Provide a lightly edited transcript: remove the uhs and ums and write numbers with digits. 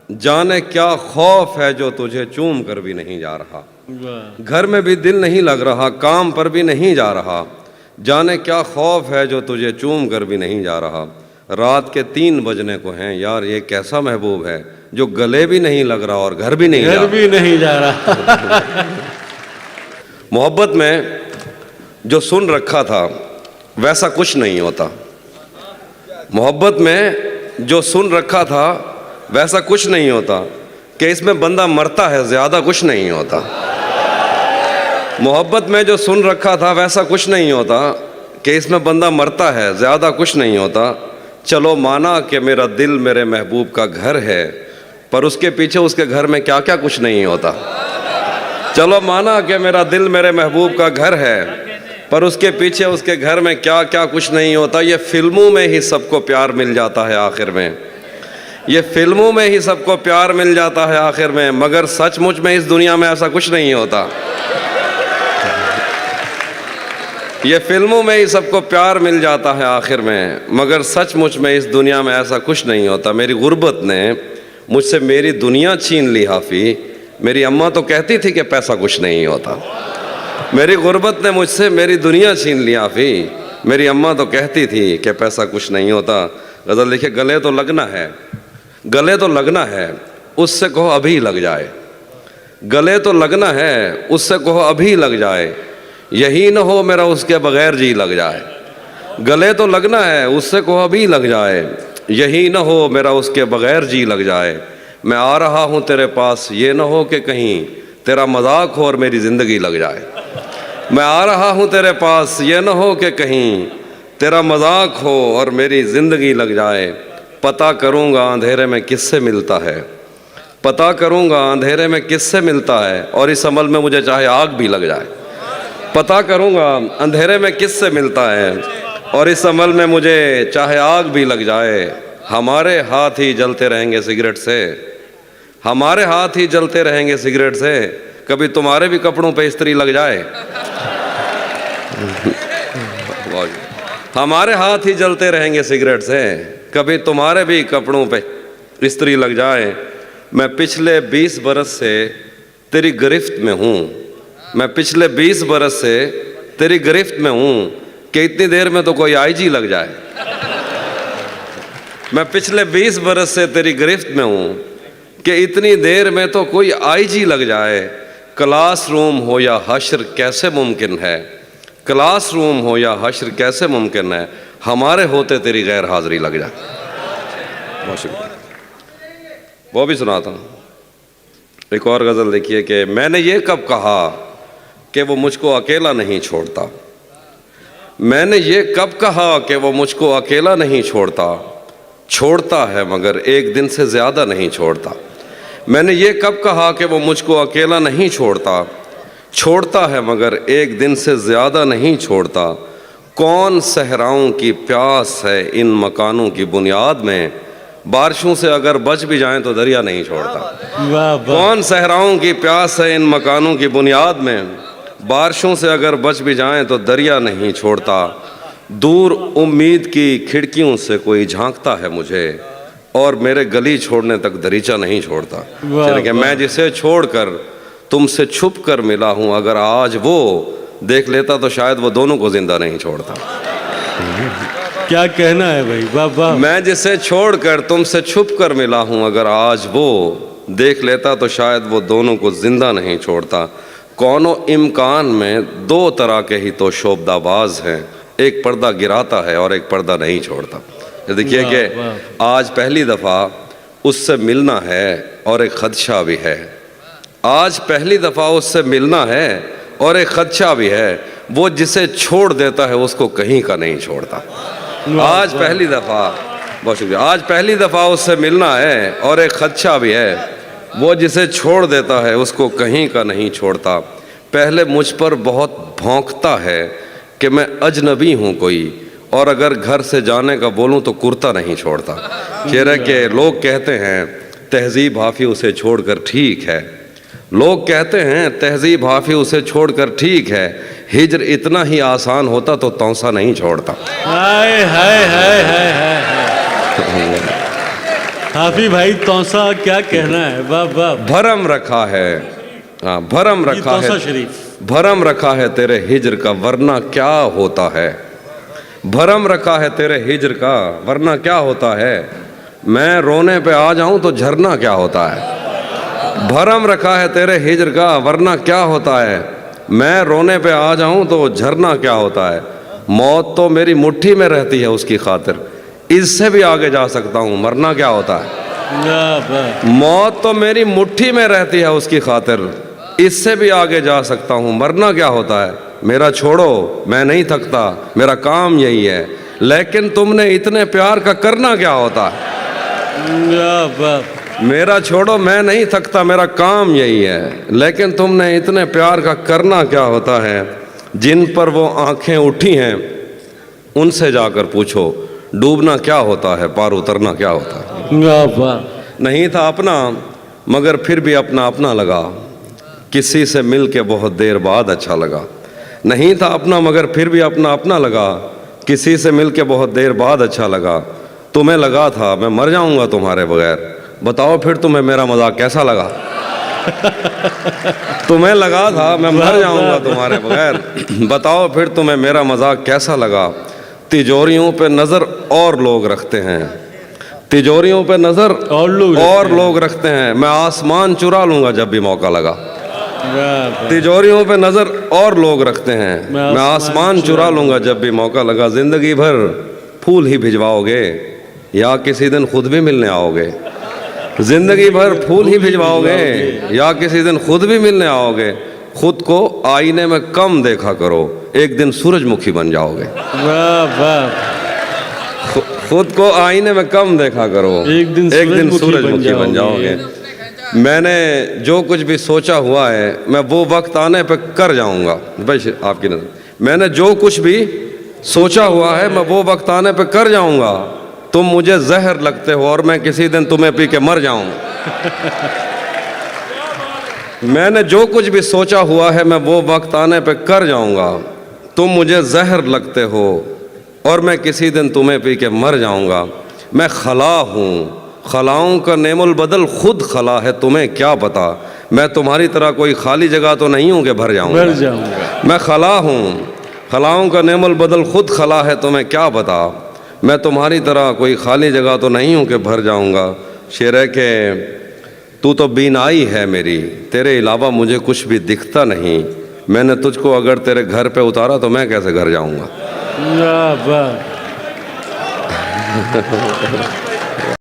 जाने क्या खौफ है जो तुझे चूम कर भी नहीं जा रहा, घर में भी दिल नहीं लग रहा, काम पर भी नहीं जा रहा, जाने क्या खौफ है जो तुझे चूम कर भी नहीं जा रहा। रात के 3 बजने को हैं, यार ये कैसा महबूब है जो गले भी नहीं लग रहा और घर भी नहीं जा रहा। मोहब्बत में जो सुन रखा था वैसा कुछ नहीं होता, मोहब्बत में जो सुन रखा था वैसा कुछ नहीं होता, कि इसमें बंदा मरता है ज़्यादा कुछ नहीं होता। मोहब्बत में जो सुन रखा था वैसा कुछ नहीं होता, कि इसमें बंदा मरता है ज़्यादा कुछ नहीं होता। चलो माना कि मेरा दिल मेरे महबूब का घर है, पर उसके पीछे उसके घर में क्या क्या कुछ नहीं होता। चलो माना कि मेरा दिल मेरे महबूब का घर है, पर उसके पीछे उसके घर में क्या क्या कुछ नहीं होता। ये फिल्मों में ही सबको प्यार मिल जाता है आखिर में, ये फिल्मों में ही सबको प्यार मिल जाता है आखिर में, मगर सचमुच में इस दुनिया में ऐसा कुछ नहीं होता। ये फिल्मों में ही सबको प्यार मिल जाता है आखिर में, मगर सचमुच में इस दुनिया में ऐसा कुछ नहीं होता। मेरी गुर्बत ने मुझसे मेरी दुनिया छीन ली हाफी, मेरी अम्मा तो कहती थी कि पैसा कुछ नहीं होता। मेरी गुर्बत ने मुझसे मेरी दुनिया छीन ली हाफी, मेरी अम्मा तो कहती थी कि पैसा कुछ नहीं होता। गज़ल लिखे, गले तो लगना है, गले तो लगना है, उससे कहो अभी लग जाए। गले तो लगना है, उससे कहो अभी लग जाए, यही न हो मेरा उसके बगैर जी लग जाए। गले तो लगना है, उससे कहो अभी लग जाए, यही न हो मेरा उसके बगैर जी लग जाए। मैं आ रहा हूँ तेरे पास, ये न हो कि कहीं तेरा मजाक हो और मेरी ज़िंदगी लग जाए। मैं आ रहा हूँ तेरे पास, ये न हो कि कहीं तेरा मजाक हो और मेरी ज़िंदगी लग जाए। पता करूँगा अंधेरे में किससे मिलता है, पता करूँगा अंधेरे में किससे मिलता है, और इस अमल में मुझे चाहे आग भी लग जाए। पता करूँगा अंधेरे में किससे मिलता है, और इस अमल में मुझे चाहे आग भी लग जाए। हमारे हाथ ही जलते रहेंगे सिगरेट से, हमारे हाथ ही जलते रहेंगे सिगरेट से, कभी तुम्हारे भी कपड़ों पे इस्त्री लग जाए। हमारे हाथ ही जलते रहेंगे सिगरेट से, कभी तुम्हारे भी कपड़ों पे इस्त्री लग जाए। मैं पिछले 20 बरस से तेरी गिरफ्त में हूँ, मैं पिछले 20 बरस से तेरी गिरफ्त में हूँ, कि इतनी देर में तो कोई आईजी लग जाए। मैं पिछले 20 बरस से तेरी गिरफ्त में हूँ, कि इतनी देर में तो कोई आईजी लग जाए। क्लास रूम हो या हश्र कैसे मुमकिन है, क्लास रूम हो या हश्र कैसे मुमकिन है, हमारे होते तेरी गैर हाज़िरी लग जाए। बहुत शुक्रिया। वो भी सुनाता हूँ। एक और गज़ल देखिए कि मैंने ये कब कहा कि वो मुझको अकेला नहीं छोड़ता, मैंने ये कब कहा कि वो मुझको अकेला नहीं छोड़ता, छोड़ता है मगर एक दिन से ज़्यादा नहीं छोड़ता। मैंने ये कब कहा कि वो मुझको अकेला नहीं छोड़ता, छोड़ता है मगर एक दिन से ज़्यादा नहीं छोड़ता। कौन सहराओं की प्यास है इन मकानों की बुनियाद में, बारिशों से अगर बच भी जाएं तो दरिया नहीं छोड़ता। कौन सहराओं की प्यास है इन मकानों की बुनियाद में, बारिशों से अगर बच भी जाएं तो दरिया नहीं छोड़ता। दूर उम्मीद की खिड़कियों से कोई झांकता है मुझे, और मेरे गली छोड़ने तक दरीचा नहीं छोड़ता। कि मैं जिसे छोड़कर तुमसे छुप कर मिला हूँ, अगर आज वो देख लेता तो शायद वो दोनों को जिंदा नहीं छोड़ता। क्या कहना है भाई, वाह वाह। मैं जिसे छोड़कर तुमसे छुप कर मिला हूँ, अगर आज वो देख लेता तो शायद वो दोनों को जिंदा नहीं छोड़ता। कौनो इम्कान में 2 तरह के ही तो शोबदाबाज हैं, एक पर्दा गिराता है और एक पर्दा नहीं छोड़ता। देखिए कि आज पहली दफ़ा उससे मिलना है और एक खदशा भी है, आज पहली दफ़ा उससे मिलना है और एक खदशा भी है। वो जिसे छोड़ देता है उसको कहीं का नहीं छोड़ता। आज पहली दफ़ा, बहुत शुक्रिया, आज पहली दफ़ा उससे मिलना है और एक खदशा भी है। वो जिसे छोड़ देता है उसको कहीं का नहीं छोड़ता। पहले मुझ पर बहुत भौंकता है कि मैं अजनबी हूँ कोई, और अगर घर से जाने का बोलूँ तो कुर्ता नहीं छोड़ता। शेर है कि लोग कहते हैं तहजीब हाफी उसे छोड़कर ठीक है, लोग कहते हैं तहजीब हाफी उसे छोड़कर ठीक है, हिजर इतना ही आसान होता तो तौसा नहीं छोड़ता। हाय हाय हाय हाय हाय। हाफी भाई तौसा क्या कहना है, वाह वाह। भरम रखा है, हाँ भरम ये रखा तौसा है, शरीफ। भरम रखा है तेरे हिज्र का वरना क्या होता है। भरम रखा है तेरे हिज्र का वरना क्या होता है। मैं रोने पे आ जाऊं तो झरना क्या होता है। भरम रखा है तेरे हिज्र का वरना क्या होता है। मैं रोने पे आ जाऊं तो झरना क्या होता है। मौत तो मेरी मुट्ठी में रहती है उसकी खातिर, इससे भी आगे जा सकता हूं मरना क्या होता है। वाह वाह। मौत तो मेरी मुट्ठी में रहती है उसकी खातिर, इससे भी आगे जा सकता हूँ मरना क्या होता है। मेरा छोड़ो मैं नहीं थकता मेरा काम यही है, लेकिन तुमने इतने प्यार का करना क्या होता है। वाह वाह। मेरा छोड़ो मैं नहीं थकता मेरा काम यही है, लेकिन तुमने इतने प्यार का करना क्या होता है। जिन पर वो आंखें उठी हैं उनसे जाकर पूछो डूबना क्या होता है, पार उतरना क्या होता है। वाह वाह। नहीं था अपना मगर फिर भी अपना अपना लगा, किसी से मिल के बहुत देर बाद अच्छा लगा। नहीं था अपना मगर फिर भी अपना अपना लगा, किसी से मिल के बहुत देर बाद अच्छा लगा। तुम्हें लगा था मैं मर जाऊंगा तुम्हारे बगैर, बताओ फिर तुम्हें मेरा मजाक कैसा लगा। तुम्हें लगा था मैं मर जाऊंगा तुम्हारे बगैर, बताओ फिर तुम्हें मेरा मजाक कैसा लगा। तिजोरियों पे नज़र और लोग रखते हैं, तिजोरियों पे नज़र और लोग रखते हैं। मैं आसमान चुरा लूंगा जब भी मौका लगा। तिजोरियों पे नज़र और लोग रखते हैं, मैं आसमान चुरा लूंगा जब भी मौका लगा। ज़िंदगी भर फूल ही भिजवाओगे या किसी दिन खुद भी मिलने आओगे। ज़िंदगी भर फूल ही भिजवाओगे या किसी दिन खुद भी मिलने आओगे। खुद को आईने में कम देखा करो, एक दिन सूरजमुखी बन जाओगे। वाह वाह। खुद को आईने में कम देखा करो, एक दिन सूरजमुखी बन जाओगे। मैंने जो कुछ भी सोचा हुआ है मैं वो वक्त आने पे कर जाऊंगा। भाई आपकी नजर, मैंने जो कुछ भी सोचा हुआ है मैं वो वक्त आने पे कर जाऊंगा। तुम मुझे जहर लगते हो और मैं किसी दिन तुम्हें पी के मर जाऊंगा। मैंने जो कुछ भी सोचा हुआ है मैं वो वक्त आने पे कर जाऊंगा। तुम मुझे जहर लगते हो और मैं किसी दिन तुम्हें पी के मर जाऊंगा। मैं खला हूँ, खलाओं का नेमुल बदल खुद खला है, तुम्हें क्या पता। मैं तुम्हारी तरह कोई खाली जगह तो नहीं हूँ कि भर जाऊंगा। मैं खला हूँ, खलाओं का नेमुल बदल खुद खला है, तुम्हें क्या पता। मैं तुम्हारी तरह कोई खाली जगह तो नहीं हूँ कि भर जाऊंगा। शेर है कि तू तो बीनाई है मेरी, तेरे अलावा मुझे कुछ भी दिखता नहीं। मैंने तुझको अगर तेरे घर पे उतारा तो मैं कैसे घर जाऊंगा। वाह वाह।